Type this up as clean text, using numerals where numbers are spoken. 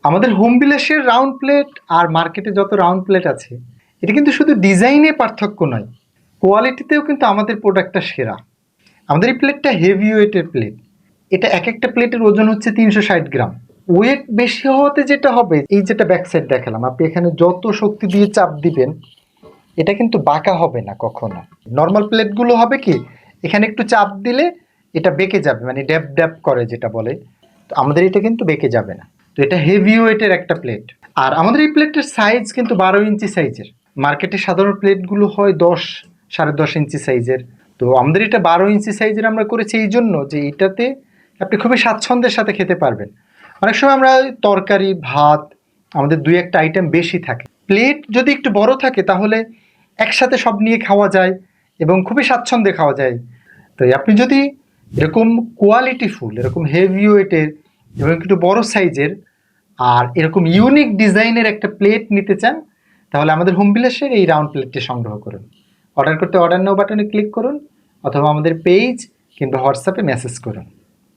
আমাদের home বিলাসের round plate আর মার্কেটে যত রাউন্ড প্লেট আছে, এটা কিন্তু শুধু ডিজাইনে পার্থক্য নয়, কোয়ালিটিতেও কিন্তু আমাদের প্রোডাক্টটা সেরা। আমাদের এই প্লেটটা হেভি ওয়েটের প্লেট। এটা এক একটা প্লেটের ওজন হচ্ছে 360 গ্রাম। ওয়েট বেশি হওয়াতে যেটা হবে, এই যেটা ব্যাক সাইড দেখালাম, আপনি এখানে যত শক্তি দিয়ে চাপ দিবেন এটা কিন্তু বাঁকা হবে না কখনো। নর্মাল প্লেটগুলো হবে কি, এখানে একটু চাপ দিলে এটা বেঁকে যাবে, মানে ড্যাব ড্যাব করে যেটা বলে। তো আমাদের এটা কিন্তু বেঁকে যাবে না। তো এটা হেভি ওয়েটের একটা প্লেট। আর আমাদের এই প্লেটের সাইজ কিন্তু 12 ইঞ্চি সাইজের। মার্কেটে সাধারণ প্লেটগুলো হয় 10, 10.5 ইঞ্চি সাইজের। তো আমাদের এটা 12 ইঞ্চি সাইজের আমরা করেছি এই জন্য যে এটাতে আপনি খুবই স্বাচ্ছন্দ্যের সাথে খেতে পারবেন। অনেক সময় আমরা তরকারি ভাত আমাদের দুই একটা আইটেম বেশি থাকে, প্লেট যদি একটু বড় থাকে তাহলে একসাথে সব নিয়ে খাওয়া যায় এবং খুবই স্বাচ্ছন্দ্যে খাওয়া যায়। তো আপনি যদি এরকম কোয়ালিটিফুল, এরকম হেভি ওয়েটের এবং একটু বড় সাইজের আর এরকম ইউনিক ডিজাইনের একটা প্লেট নিতে চান, তাহলে আমাদের হোম বিলাসের এই রাউন্ড প্লেটটি সংগ্রহ করুন। অর্ডার করতে অর্ডার নাও বাটনে ক্লিক করুন, অথবা আমাদের পেজ কিংবা হোয়াটসঅ্যাপে মেসেজ করুন।